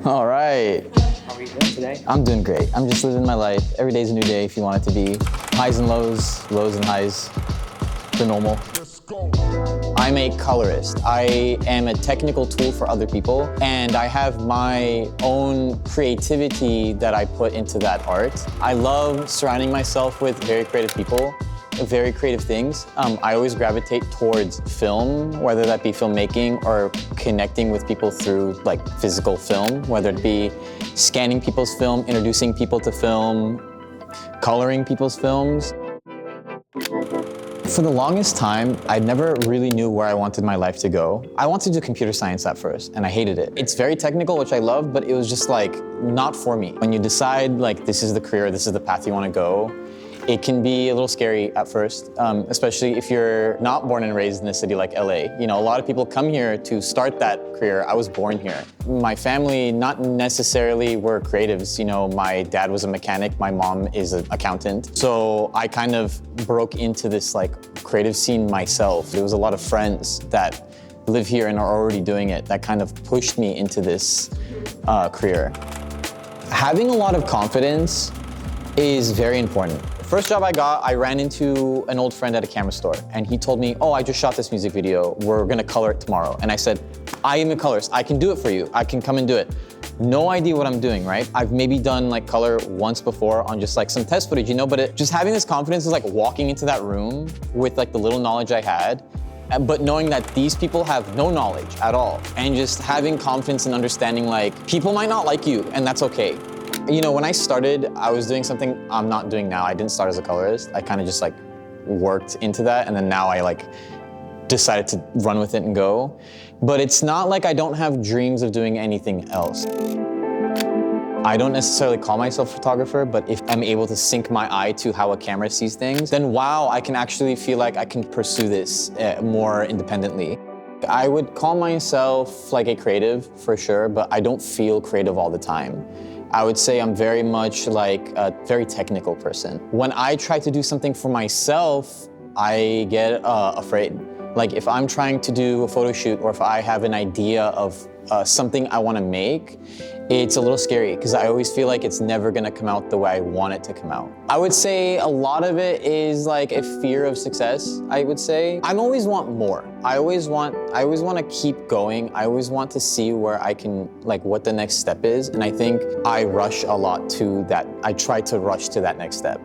All right. How are you doing today? I'm doing great. I'm just living my life. Every day's a new day if you want it to be. Highs and lows, lows and highs. The normal. I'm a colorist. I am a technical tool for other people, and I have my own creativity that I put into that art. I love surrounding myself with very creative people, very creative things. I always gravitate towards film, whether that be filmmaking or connecting with people through like physical film, whether it be scanning people's film, introducing people to film, coloring people's films. For the longest time, I never really knew where I wanted my life to go. I wanted to do computer science at first, and I hated it. It's very technical, which I love, but it was just like, not for me. When you decide like, this is the career, this is the path you want to go, it can be a little scary at first, especially if you're not born and raised in a city like LA. You know, a lot of people come here to start that career. I was born here. My family, not necessarily were creatives. You know, my dad was a mechanic, my mom is an accountant. So I kind of broke into this like creative scene myself. There was a lot of friends that live here and are already doing it that kind of pushed me into this career. Having a lot of confidence is very important. First job I got, I ran into an old friend at a camera store, and he told me, oh, I just shot this music video. We're gonna color it tomorrow. And I said, I am a colorist. I can do it for you. I can come and do it. No idea what I'm doing, right? I've maybe done like color once before on just like some test footage, you know, but just having this confidence is like walking into that room with like the little knowledge I had, but knowing that these people have no knowledge at all, and just having confidence and understanding like people might not like you, and that's okay. You know, when I started, I was doing something I'm not doing now. I didn't start as a colorist. I kind of just like worked into that, and then now I like decided to run with it and go. But it's not like I don't have dreams of doing anything else. I don't necessarily call myself a photographer, but if I'm able to sync my eye to how a camera sees things, then wow, I can actually feel like I can pursue this more independently. I would call myself like a creative for sure, but I don't feel creative all the time. I would say I'm very much like a very technical person. When I try to do something for myself, I get afraid. Like if I'm trying to do a photo shoot, or if I have an idea of something I want to make, it's a little scary because I always feel like it's never gonna come out the way I want it to come out. I would say a lot of it is like a fear of success, I would say. I always want more. I always want to keep going. I always want to see where I can, like what the next step is. And I think I rush a lot to that. I try to rush to that next step.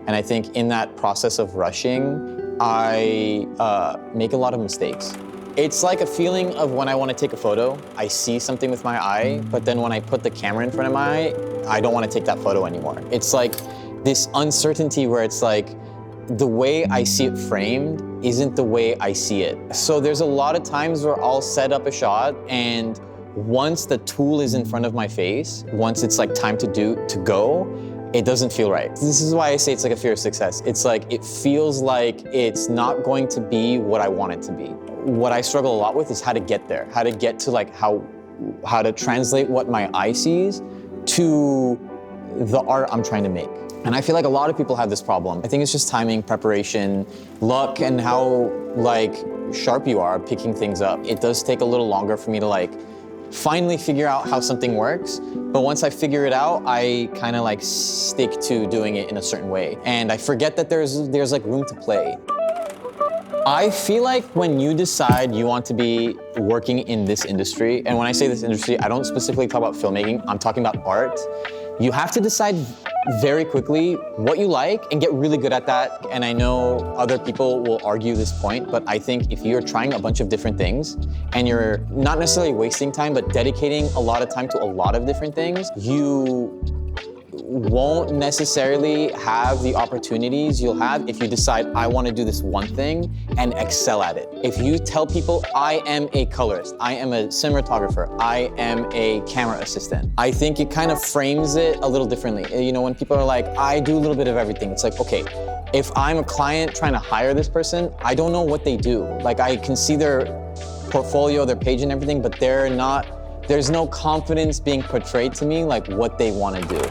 And I think in that process of rushing, I make a lot of mistakes. It's like a feeling of when I want to take a photo, I see something with my eye, but then when I put the camera in front of my eye, I don't want to take that photo anymore. It's like this uncertainty where it's like, the way I see it framed isn't the way I see it. So there's a lot of times where I'll set up a shot, and once the tool is in front of my face, once it's like time to go, it doesn't feel right. This is why I say it's like a fear of success. It's like, it feels like it's not going to be what I want it to be. What I struggle a lot with is how to get there, how to get to like how to translate what my eye sees to the art I'm trying to make. And I feel like a lot of people have this problem. I think it's just timing, preparation, luck, and how like sharp you are picking things up. It does take a little longer for me to like finally figure out how something works. But once I figure it out, I kind of like stick to doing it in a certain way. And I forget that there's like room to play. I feel like when you decide you want to be working in this industry, and when I say this industry, I don't specifically talk about filmmaking, I'm talking about art, you have to decide very quickly what you like and get really good at that. And I know other people will argue this point, but I think if you're trying a bunch of different things and you're not necessarily wasting time, but dedicating a lot of time to a lot of different things, you won't necessarily have the opportunities you'll have if you decide, I want to do this one thing and excel at it. If you tell people, I am a colorist, I am a cinematographer, I am a camera assistant, I think it kind of frames it a little differently. You know, when people are like, I do a little bit of everything, it's like, okay, if I'm a client trying to hire this person, I don't know what they do. Like, I can see their portfolio, their page and everything, but there's no confidence being portrayed to me like what they want to do.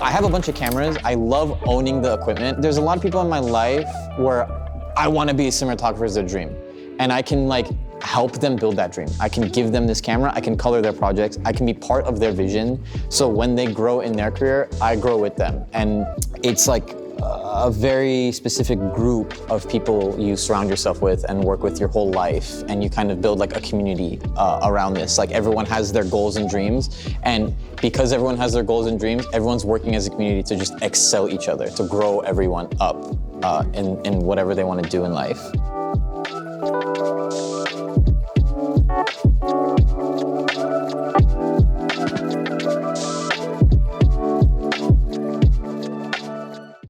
I have a bunch of cameras. I love owning the equipment. There's a lot of people in my life where I want to be a cinematographer as their dream. And I can like help them build that dream. I can give them this camera, I can color their projects, I can be part of their vision. So when they grow in their career, I grow with them. And it's like a very specific group of people you surround yourself with and work with your whole life, and you kind of build like a community around this. Like everyone has their goals and dreams, and because everyone has their goals and dreams, everyone's working as a community to just excel each other, to grow everyone up in whatever they want to do in life.